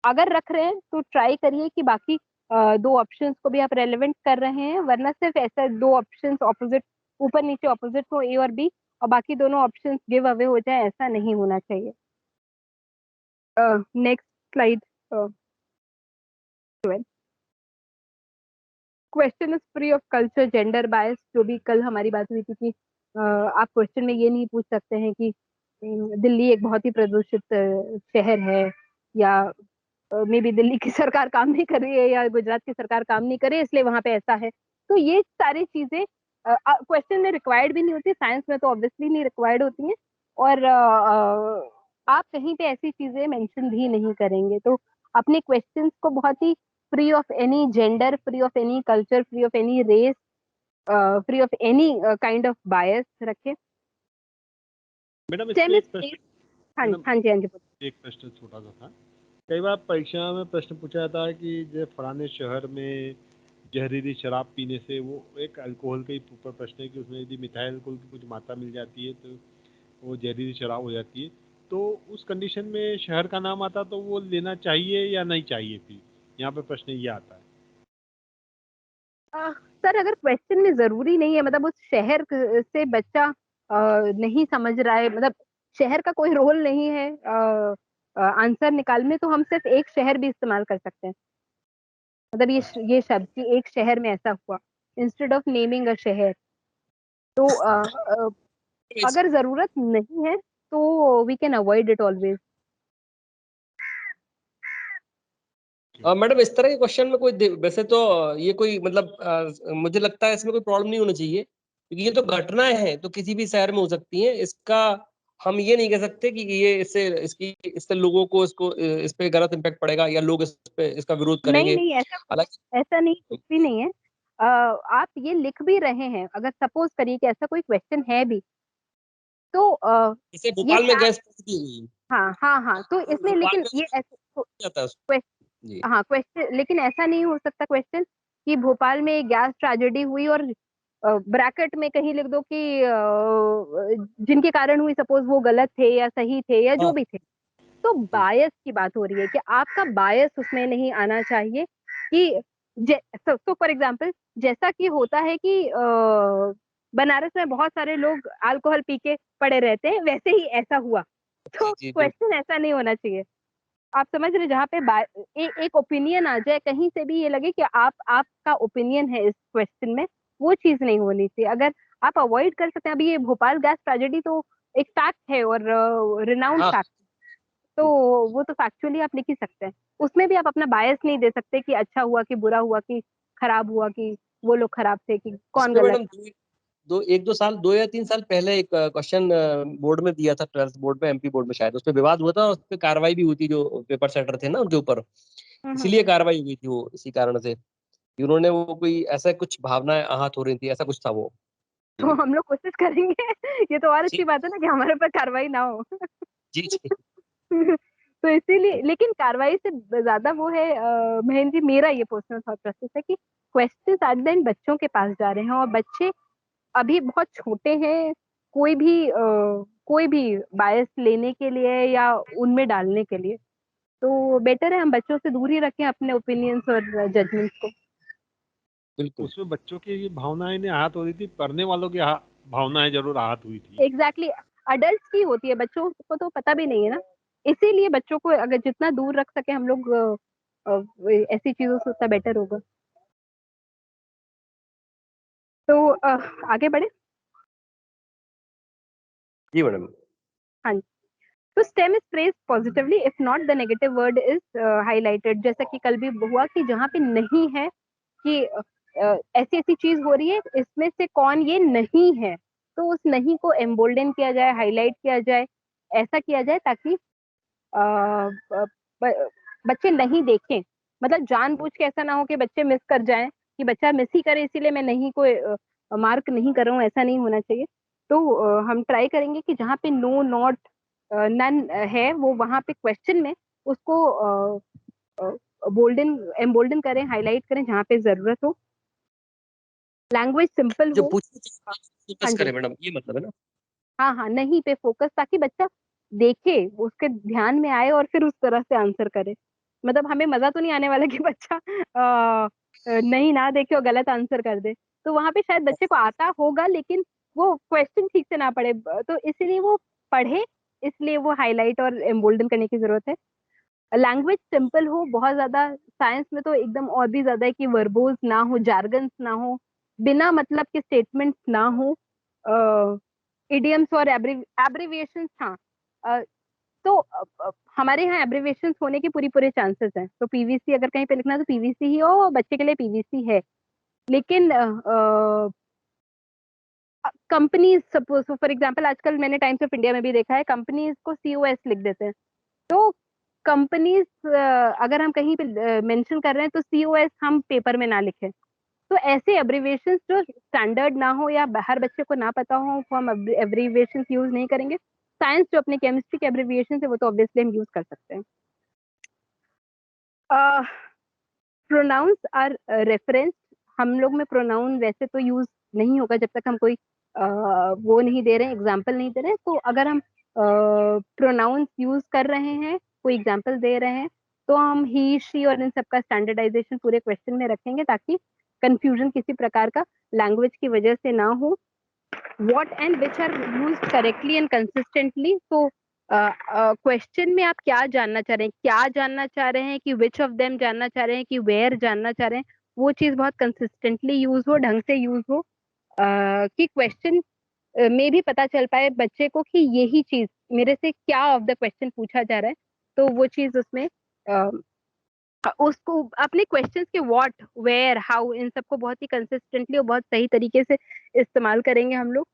अगर रख रहे हैं तो ट्राई करिए कि बाकी दो ऑप्शंस को भी आप रेलेवेंट कर रहे हैं, वरना सिर्फ ऐसा दो ऑप्शंस ऑपोजिट ऊपर नीचे ऑपोजिट हो ए और बी और बाकी दोनों ऑप्शंस गिव अवे हो जाए, ऐसा नहीं होना चाहिए। Next slide. Question is free of culture gender bias, जो भी कल हमारी बात हुई थी कि आप क्वेश्चन में ये नहीं पूछ सकते हैं कि दिल्ली एक बहुत ही प्रदूषित शहर है, या मे बी दिल्ली की सरकार काम नहीं कर रही है, या गुजरात की सरकार काम नहीं कर रही है इसलिए वहां पे ऐसा है। तो ये सारी चीजें क्वेश्चन में रिक्वायर्ड भी नहीं होती, साइंस में तो ऑब्वियसली नहीं रिक्वायर्ड होती हैं। और आप कहीं पे ऐसी चीजें मेंशन भी नहीं करेंगे। तो अपने क्वेश्चंस को बहुत ही free of any gender, free of any culture, free of any race, free of any kind of bias रखें। मैडम सेम इसमें इज एक प्रश्न, हाँ मैडम हाँ जी हाँ जी बोलिए। एक प्रश्न छोटा सा था। कई बार परीक्षा में प्रश्न पूछा जाता है कि जो फलाने शहर में जहरीली शराब पीने से, वो एक अल्कोहल का ही ऊपर प्रश्न है कि उसमें यदि मिथाइल अल्कोहल की कुछ मात्रा मिल जाती है तो वो जहरीली शराब हो जाती है। तो उस कंडीशन में शहर का नाम आता तो वो लेना चाहिए या नहीं चाहिए? फिर यहाँ पे प्रश्न ये आता है। सर अगर क्वेश्चन में जरूरी नहीं है, मतलब उस शहर से बच्चा नहीं समझ रहा है, मतलब शहर का कोई रोल नहीं है आंसर निकाल में, तो हम सिर्फ एक शहर भी इस्तेमाल कर सकते हैं। मतलब अच्छा। ये शब्द कि एक शहर में ऐसा हुआ इंस्टेड ऑफ नेमिंग अ शहर। तो अगर जरूरत नहीं है तो we can avoid it always. Madam इस तरह के क्वेश्चन में कोई वैसे तो ये कोई मतलब मुझे लगता है इसमें कोई प्रॉब्लम नहीं होनी चाहिए, क्योंकि ये तो घटनाएं हैं तो किसी भी शहर में हो सकती हैं। इसका हम ये नहीं कह सकते कि ये इससे लोगों को इस पे गलत इम्पैक्ट पड़ेगा या लोग इस पे इसका विरोध नहीं करेंगे। नहीं, ऐसा हालांकि ऐसा नहीं, कुछ भी नहीं है। आप ये लिख भी रहे हैं, अगर सपोज करिए कि ऐसा कोई क्वेश्चन है भी, तो जैसे ये भोपाल में गैस पहुंचती हुई हाँ हाँ हाँ, तो इसमें भोपाल लेकिन में ये ऐसे जाता है जी हाँ क्वेश्चन, लेकिन ऐसा नहीं हो सकता क्वेश्चन कि भोपाल में एक गैस ट्रेजेडी हुई और ब्रैकेट में कहीं लिख दो कि जिनके कारण हुई, सपोज वो गलत थे या सही थे या जो हाँ भी थे। तो जी बायस की बात हो रही है कि आपका बायस उसमें नहीं आना चाहिए कि तो फॉर एग्जाम्पल जैसा कि होता है कि बनारस में बहुत सारे लोग अल्कोहल पी के पड़े रहते हैं, वैसे ही ऐसा हुआ। जी तो जी बिल्कुल क्वेश्चन ऐसा नहीं होना चाहिए। आप समझ रहे, जहाँ पे एक ओपिनियन आ जाए, कहीं से भी ये लगे कि आपका ओपिनियन है इस क्वेश्चन में, वो चीज नहीं होनी चाहिए। अगर आप अवॉइड कर सकते हैं, अभी ये भोपाल गैस ट्रेजेडी तो एक फैक्ट है और रिनाउंड हाँ फैक्ट, तो वो तो फैक्चुअली आप लिख ही सकते हैं। उसमें भी आप अपना बायस नहीं दे सकते कि अच्छा हुआ कि बुरा हुआ कि खराब हुआ कि वो लोग खराब थे कि कौन इसमें गलत। मैडम दो या तीन साल पहले एक क्वेश्चन बोर्ड में दिया था, 12th बोर्ड में, एमपी बोर्ड में शायद, उस पर विवाद हुआ था और उस पर कार्रवाई भी हुई थी जो पेपर सेटर थे ना उनके ऊपर। इसीलिए हम्म। कार्रवाई हुई थी वो, इसी कारण से कि उन्होंने वो कोई ऐसा कुछ भावनाएं आहत हो रही थी, ऐसा कुछ था वो। तो जी हम लोग कोशिश करेंगे ये तो और अच्छी जी बात है ना कि हमारे ऊपर कार्रवाई ना हो। जी जी तो इसीलिए, लेकिन कार्रवाई से ज्यादा वो है महेंद्र जी, मेरा ये पर्सनल थॉट प्रोसेस है कि क्वेश्चन एट द एंड बच्चों के पास जा रहे हैं और बच्चे अभी बहुत छोटे हैं। कोई भी बायस लेने के लिए या उनमें डालने के लिए, तो बेटर है हम बच्चों से दूर ही रखें अपने ओपिनियंस और जजमेंट्स को। बिल्कुल उसमें बच्चों की भावनाएं नहीं आहत हो रही थी, पढ़ने वालों की भावनाएं जरूर आहत हुई थी। एग्जैक्टली अडल्ट की होती है, बच्चों को तो पता भी नहीं है ना। इसीलिए बच्चों को अगर जितना दूर रख सके हम लोग ऐसी चीजों से, उतना बेटर होगा। तो आगे बढ़े। जी मैडम। हाँ जी। तो stem is praise positively if not the negative word is highlighted. जैसा कि कल भी हुआ कि जहाँ पे नहीं है कि ऐसी ऐसी चीज हो रही है, इसमें से कौन ये नहीं है, तो उस नहीं को एम्बोल्डन किया जाए, हाईलाइट किया जाए, ऐसा किया जाए ताकि अ, ब- बच्चे नहीं देखें मतलब जानबूझ के ऐसा ना हो कि बच्चे मिस कर जाएं, कि बच्चा मिस ही करे इसीलिए मैं नहीं कोई मार्क नहीं कर रहा हूँ, ऐसा नहीं होना चाहिए। तो हम ट्राई करेंगे कि जहाँ पे नो, नॉट, नन है, वो वहाँ पे क्वेश्चन में उसको बोल्डन एम्बोल्डन करें, हाईलाइट करें जहाँ पे जरूरत हो, लैंग्वेज सिंपल जो हो। पूछना हाँ फोकस जी, करे मैडम, ये मतलब है ना? हाँ हाँ, नहीं पे फोकस, ताकि बच्चा देखे, उसके ध्यान में आए और फिर उस तरह से आंसर करे। मतलब हमें मजा तो नहीं आने वाला कि बच्चा नहीं ना देखे और गलत आंसर कर दे। तो वहां पे शायद बच्चे को आता होगा लेकिन वो क्वेश्चन ठीक से ना पढ़े, तो इसीलिए वो पढ़े, इसलिए वो हाईलाइट और एम्बोल्डन करने की जरूरत है। लैंग्वेज सिंपल हो, बहुत ज्यादा साइंस में तो एकदम और भी ज्यादा है कि वर्बोज ना हो, जार्गन्स ना हो, बिना मतलब के स्टेटमेंट्स ना हो, इडियम्स और एब्रिविएशंस। हाँ, अ, तो हमारे यहाँ एब्रिविएशंस होने के पूरी पूरे चांसेस हैं। तो पीवीसी अगर कहीं पे लिखना है तो पीवीसी ही हो, बच्चे के लिए पीवीसी है। लेकिन कंपनीज, सपोज फॉर एग्जांपल, आजकल मैंने टाइम्स ऑफ इंडिया में भी देखा है, कंपनीज को सीओएस लिख देते हैं। तो कंपनीज अगर हम कहीं पे मेंशन कर रहे हैं तो सीओएस हम पेपर में ना लिखें। तो ऐसे एब्रिविएशंस जो स्टैंडर्ड ना हो या हर बच्चे को ना पता हो, वो हम एब्रिविएशंस यूज नहीं करेंगे। साइंस जो अपने केमिस्ट्री के एब्रिविएशन है वो तो ऑब्वियसली हम यूज कर सकते हैं। प्रोनाउंस आर रेफरेंस, हम लोग में प्रोनाउन वैसे तो यूज नहीं होगा जब तक हम कोई वो नहीं दे रहे हैं, एग्जाम्पल नहीं दे रहे हैं। तो अगर हम प्रोनाउंस यूज कर रहे हैं, कोई एग्जाम्पल दे रहे हैं, तो हम ही, शी और इन सबका स्टैंडर्डाइजेशन पूरे क्वेश्चन में रखेंगे, ताकि कंफ्यूजन किसी प्रकार का लैंग्वेज की वजह से ना हो। what and which are used correctly and consistently। तो क्वेश्चन में आप क्या जानना चाह रहे हैं, क्या जानना चाह रहे हैं, कि विच ऑफ देम जानना चाह रहे हैं, कि वेयर जानना चाह रहे हैं, वो चीज बहुत कंसिस्टेंटली यूज हो, ढंग से यूज हो, कि क्वेश्चन में भी पता चल पाए बच्चे को कि यही चीज मेरे से क्या ऑफ द क्वेश्चन पूछा जा रहा है। तो वो चीज उसमें उसको अपने क्वेश्चंस के व्हाट, वेयर, हाउ, इन सबको बहुत ही कंसिस्टेंटली और बहुत सही तरीके से इस्तेमाल करेंगे हम लोग।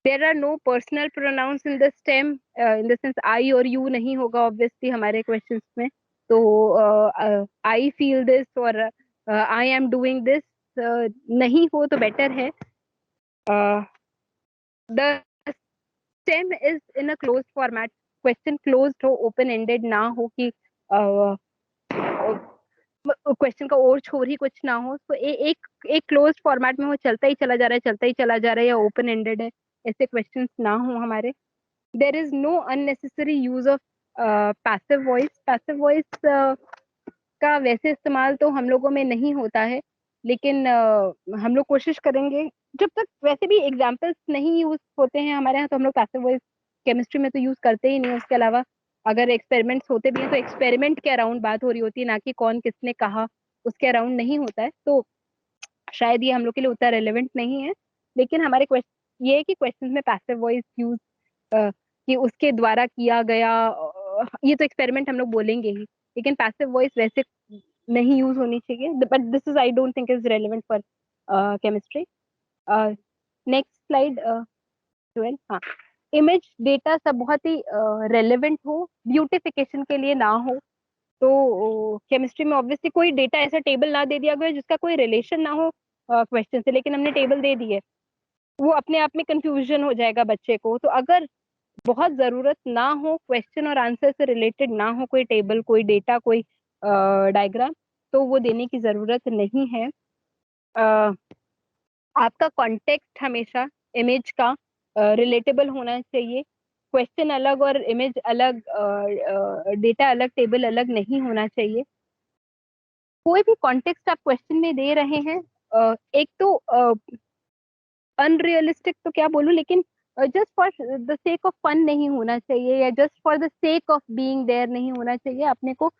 There are no personal pronouns in the stem, in the sense I और यू नहीं होगा ऑब्वियसली हमारे क्वेश्चंस में। तो आई फील दिस और आई एम डूइंग दिस नहीं हो तो बेटर है। The stem is in a closed format, question closed हो, ओपन एंडेड ना हो, कि क्वेश्चन का और छोर ही कुछ ना हो। तो एक एक क्लोज्ड फॉर्मेट में वो चलता ही चला जा रहा है, चलता ही चला जा रहा है, या ओपन एंडेड है, ऐसे क्वेश्चंस ना हो हमारे। There is know unnecessary use of passive voice. Passive voice का वैसे इस्तेमाल तो हम लोगों में नहीं होता है, लेकिन हम लोग कोशिश करेंगे, जब तक वैसे भी एग्जाम्पल्स नहीं यूज होते हैं हमारे यहाँ, तो हम लोग पैसिव वॉइस केमिस्ट्री में तो यूज करते ही नहीं। उसके अलावा अगर एक्सपेरिमेंट्स होते भी हैं तो एक्सपेरिमेंट के अराउंड बात हो रही होती है, ना कि कौन किसने कहा, उसके अराउंड नहीं होता है। तो शायद ये हम लोग के लिए उतना रेलेवेंट नहीं है। लेकिन हमारे क्वेश्चन ये है कि क्वेश्चन में पैसिव वॉइस यूज कि उसके द्वारा किया गया, ये तो एक्सपेरिमेंट हम लोग बोलेंगे ही, लेकिन पैसिव वॉइस वैसे नहीं यूज होनी चाहिए। But this is, I don't think is relevant for chemistry. Next slide 12। हाँ, इमेज डेटा सब बहुत ही रेलेवेंट हो, ब्यूटिफिकेशन के लिए ना हो। तो केमिस्ट्री में ऑब्वियसली कोई डेटा ऐसा टेबल ना दे दिया गया जिसका कोई रिलेशन ना हो क्वेश्चन से, लेकिन हमने टेबल दे दी है, वो अपने आप में कंफ्यूजन हो जाएगा बच्चे को। तो अगर बहुत जरूरत ना हो, क्वेश्चन और आंसर से रिलेटेड ना हो, कोई टेबल, कोई डेटा, कोई डायग्राम, तो वो देने की जरूरत नहीं है। आपका कॉन्टेक्स्ट हमेशा इमेज का रिलेटेबल होना चाहिए। क्वेश्चन अलग और इमेज अलग, डेटा अलग, टेबल अलग नहीं होना चाहिए। कोई भी कॉन्टेक्स्ट आप क्वेश्चन में दे रहे हैं, एक तो अनरियलिस्टिक तो क्या बोलूं, लेकिन just for the sake of fun नहीं होना चाहिए, या just for the sake of being there नहीं होना चाहिए। अपने को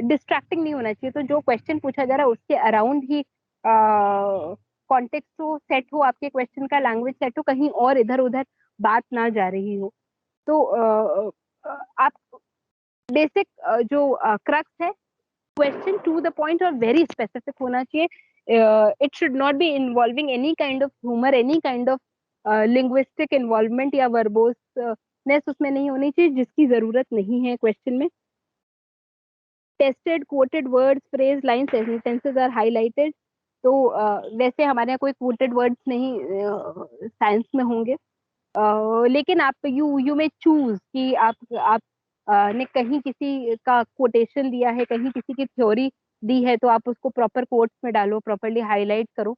डिस्ट्रैक्टिंग नहीं होना चाहिए। तो जो क्वेश्चन पूछा जा रहा है उसके अराउंड ही कॉन्टेक्स्ट हो, सेट हो, आपके क्वेश्चन का लैंग्वेज सेट हो, कहीं और इधर उधर बात ना जा रही हो। तो आप बेसिक जो क्रक्स है, क्वेश्चन टू द पॉइंट और वेरी स्पेसिफिक होना चाहिए। It should not be involving any kind of humour, any kind of linguistic involvement या वर्बोसनेस उसमें नहीं होनी चाहिए जिसकी जरूरत नहीं है क्वेश्चन में। Tested quoted words phrase line sentences are highlighted. तो वैसे हमारे यहाँ कोई कोटेड वर्ड्स नहीं साइंस में होंगे, लेकिन आप यू में चूज कि आप ने कहीं किसी का कोटेशन दिया है, कहीं किसी की थ्योरी दी है, तो आप उसको प्रॉपर कोट्स में डालो, प्रॉपरली हाईलाइट करो।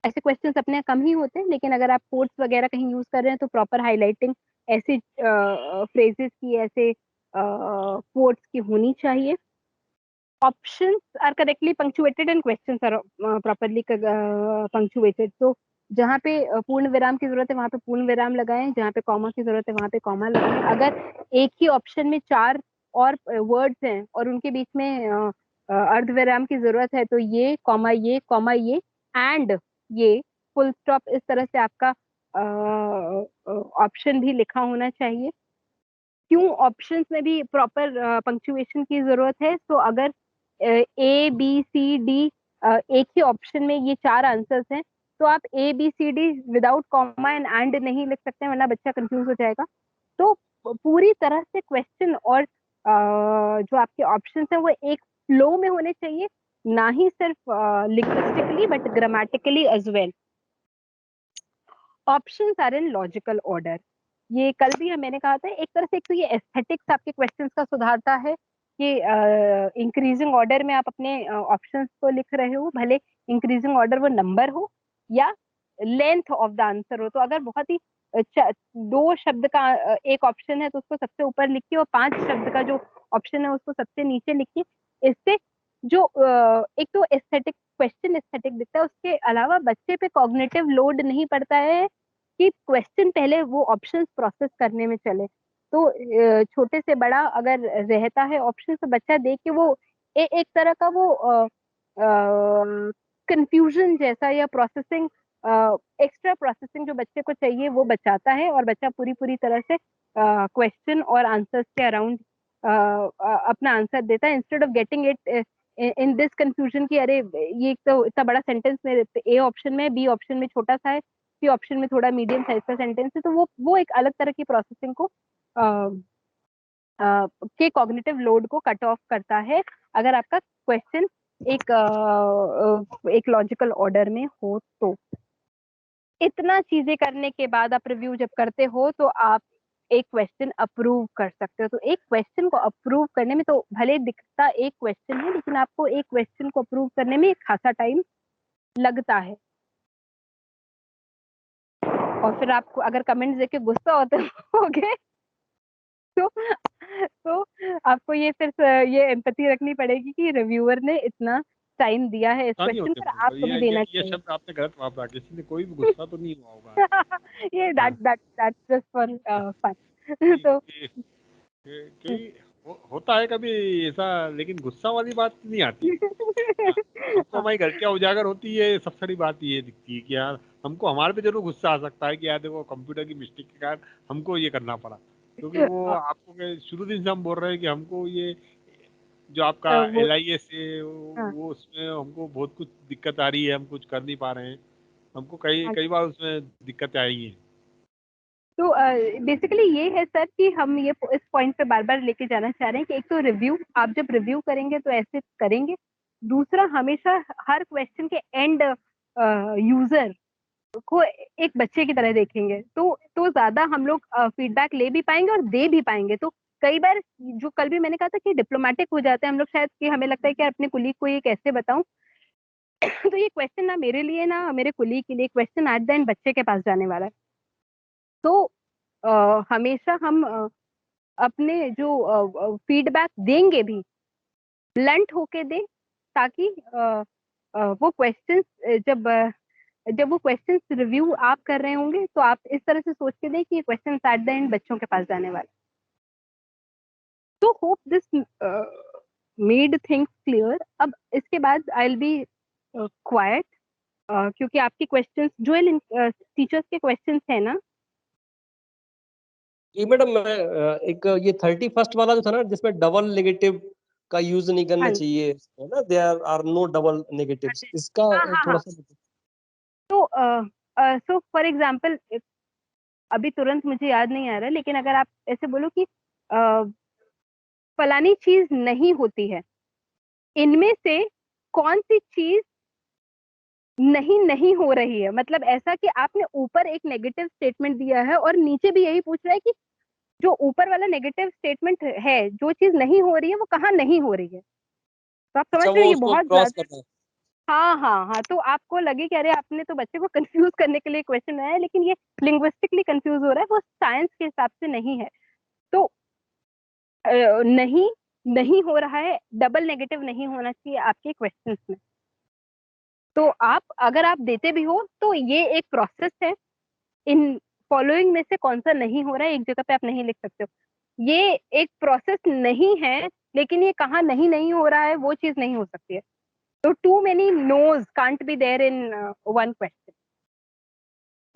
ऐसे क्वेश्चंस अपने यहाँ कम ही होते हैं, लेकिन अगर आप कोट्स वगैरह कहीं यूज कर रहे हैं तो प्रॉपर हाईलाइटिंग ऐसी फ्रेजेस की, ऐसे कोट्स की होनी चाहिए। Options are correctly punctuated and questions are properly punctuated. तो जहाँ पे पूर्ण विराम की जरूरत है वहां पे पूर्ण विराम लगाएं, जहाँ पे कॉमा की जरूरत है वहां पे कॉमा लगाएं। अगर एक ही ऑप्शन में 4 और वर्ड्स हैं और उनके बीच में अर्धविराम की जरूरत है, तो ये कॉमा ये एंड ये फुल स्टॉप, इस तरह से आपका ऑप्शन भी लिखा होना चाहिए। क्यों ऑप्शंस में भी प्रॉपर पंक्चुएशन की जरूरत है? तो अगर ए बी सी डी एक ही ऑप्शन में ये 4 आंसर्स हैं, तो आप A B C D without comma and नहीं लिख सकते, वरना बच्चा कंफ्यूज हो जाएगा। तो पूरी तरह से क्वेश्चन और जो आपके ऑप्शंस हैं वो एक फ्लो में होने चाहिए, ना ही सिर्फ linguistically but grammatically as well. Options are in logical order. ये कल भी मैंने कहा था, एक तरह से एक तो ये एस्थेटिक्स आपके क्वेश्चंस का सुधारता है कि इंक्रीजिंग ऑर्डर में आप अपने ऑप्शंस को लिख रहे हो, भले इंक्रीजिंग ऑर्डर वो नंबर हो या लेंथ ऑफ द आंसर हो। तो अगर बहुत ही 2 शब्द का एक ऑप्शन है तो उसको सबसे ऊपर लिखिए, और 5 शब्द का जो ऑप्शन है उसको सबसे नीचे लिखिए। इससे जो एक तो एस्थेटिक क्वेश्चन एस्थेटिक दिखता है, उसके अलावा बच्चे पे कॉग्निटिव लोड नहीं पड़ता है कि क्वेश्चन पहले वो ऑप्शंस प्रोसेस करने में चले। तो छोटे से बड़ा अगर रहता है ऑप्शन, तो बच्चा देख के वो एक तरह का वो कंफ्यूजन जैसा या प्रोसेसिंग, एक्स्ट्रा प्रोसेसिंग जो बच्चे को चाहिए वो बचाता है, और बच्चा पूरी पूरी तरह से क्वेश्चन और आंसर्स के अराउंड अपना आंसर देता है, instead of getting it in this confusion कि अरे ये तो इतना बड़ा सेंटेंस में ए ऑप्शन में, बी ऑप्शन में छोटा सा है, सी ऑप्शन में थोड़ा मीडियम साइज का सेंटेंस है। तो वो एक अलग तरह की प्रोसेसिंग को के कॉग्निटिव लोड को कट ऑफ करता है, अगर आपका क्वेश्चन एक लॉजिकल ऑर्डर में हो। तो इतना चीजें करने के बाद आप रिव्यू जब करते हो तो आप एक क्वेश्चन अप्रूव कर सकते हो। तो एक क्वेश्चन को अप्रूव करने में, तो भले दिखता एक क्वेश्चन है, लेकिन आपको एक क्वेश्चन को अप्रूव करने में एक खासा टाइम लगता है। और फिर आपको अगर कमेंट्स देके गुस्सा होते होगे तो आपको ये फिर ये एम्पैथी रखनी पड़ेगी कि रिव्यूअर ने इतना टाइम दिया है इस नहीं क्वेश्चन होते पर, बिल्कुल। आपको भी देना ये चाहिए। शब्द आपने गलत वापरा, किसी ने कोई भी गुस्सा तो नहीं हुआ होगा। ये हाँ, दैट्स जस्ट फॉर फन। कि, तो कि, कि होता है कभी ऐसा, लेकिन गुस्सा वाली बात नहीं आती। हाँ, हमको हाँ, हमारी गलतियां उजागर होती है, सबसे बड़ी बात ये दिखती है कि यार हमको हमारे पे जरूर गुस्सा आ सकता है कि यार देखो कंप्यूटर की मिस्टेक के कारण हमको ये करना पड़ा, क्योंकि वो आपको शुरू दिन से हम बोल रहे हैं कि हमको ये जो आपका वो LIS है हाँ, वो उसमें हमको बहुत कुछ दिक्कत आ रही है, हम कुछ कर नहीं पा रहे हैं, हमको कई हाँ। कई बार उसमें दिक्कतें आई हैं। तो बेसिकली ये है सर कि हम ये इस पॉइंट पे बार बार लेके जाना चाह रहे हैं कि एक तो रिव्यू, आप जब रिव्यू करेंगे तो ऐसे करेंगे। दूसरा, हमेशा हर क्वेश्चन के एंड यूजर को एक बच्चे की तरह देखेंगे, तो ज्यादा हम लोग फीडबैक ले भी पाएंगे और दे भी पाएंगे। तो कई बार जो कल भी मैंने कहा था कि डिप्लोमेटिक हो जाते हैं हम लोग शायद, कि हमें लगता है कि अपने कुलीग को ये कैसे बताऊं। तो ये क्वेश्चन ना मेरे लिए ना मेरे कुलीग के लिए, क्वेश्चन एट द एंड बच्चे के पास जाने वाला है। तो हमेशा हम अपने जो फीडबैक देंगे भी ब्लंट होके दें, ताकि वो क्वेश्चंस जब वो क्वेश्चंस रिव्यू आप कर रहे होंगे तो आप इस तरह से सोच के दें कि ये क्वेश्चन एट द एंड बच्चों के पास जाने वाला। तो hope this made things clear. अब इसके बाद आई विल बी क्वाइट, क्योंकि आपके क्वेश्चंस जो टीचर्स के क्वेश्चंस है ना। जी मैडम, मैं एक ये 31st वाला जो था ना, जिसमें डबल नेगेटिव का यूज नहीं करना हाँ चाहिए, है ना, there are no double negatives, इसका हाँ हाँ थोड़ा हाँ। सा तो सो फॉर एग्जाम्पल, अभी तुरंत मुझे याद नहीं आ रहा, लेकिन अगर आप ऐसे बोलो कि फलानी चीज नहीं होती है, इनमें से कौन सी चीज नहीं नहीं हो रही है। मतलब ऐसा कि आपने ऊपर एक नेगेटिव स्टेटमेंट दिया है और नीचे भी यही पूछ रहा है कि जो ऊपर वाला नेगेटिव स्टेटमेंट है, जो चीज नहीं हो रही है वो कहाँ नहीं हो रही है। तो आप समझ अच्छा, रहे वो हो ये उसको बहुत क्रॉस ज्यादा। करना है। हाँ हाँ हाँ, तो आपको लगे कि अरे आपने तो बच्चे को कंफ्यूज करने के लिए क्वेश्चन बनाया है, लेकिन ये लिंग्विस्टिकली कंफ्यूज हो रहा है, वो साइंस के हिसाब से नहीं है। तो नहीं नहीं हो रहा है, डबल नेगेटिव नहीं होना चाहिए आपके क्वेश्चंस में। तो आप अगर आप देते भी हो तो ये एक प्रोसेस है, इन फॉलोइंग में से कौन सा नहीं हो रहा है एक जगह पे आप नहीं लिख सकते हो। ये एक प्रोसेस नहीं है, लेकिन ये कहाँ नहीं नहीं हो रहा है वो चीज नहीं हो सकती है। तो too many noes can't be there in one question.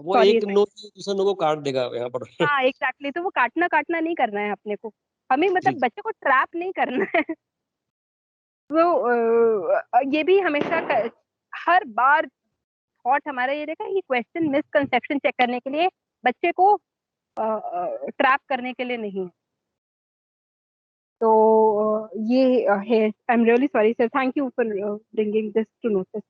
वो सॉरी। एक नो से दूसरे नो को काट देगा यहाँ पर। हाँ एग्जैक्टली, तो वो काटना काटना नहीं करना है अपने को, हमें जी मतलब बच्चे को ट्रैप नहीं करना है। तो ये भी हमेशा हर बार थॉट हमारा ये रहेगा, ये क्वेश्चन मिसकंसेप्शन चेक करने के लिए, बच्चे को ट्रैप करने के लिए नहीं है। तो ये है, I am really sorry sir, thank you for bringing this to notice.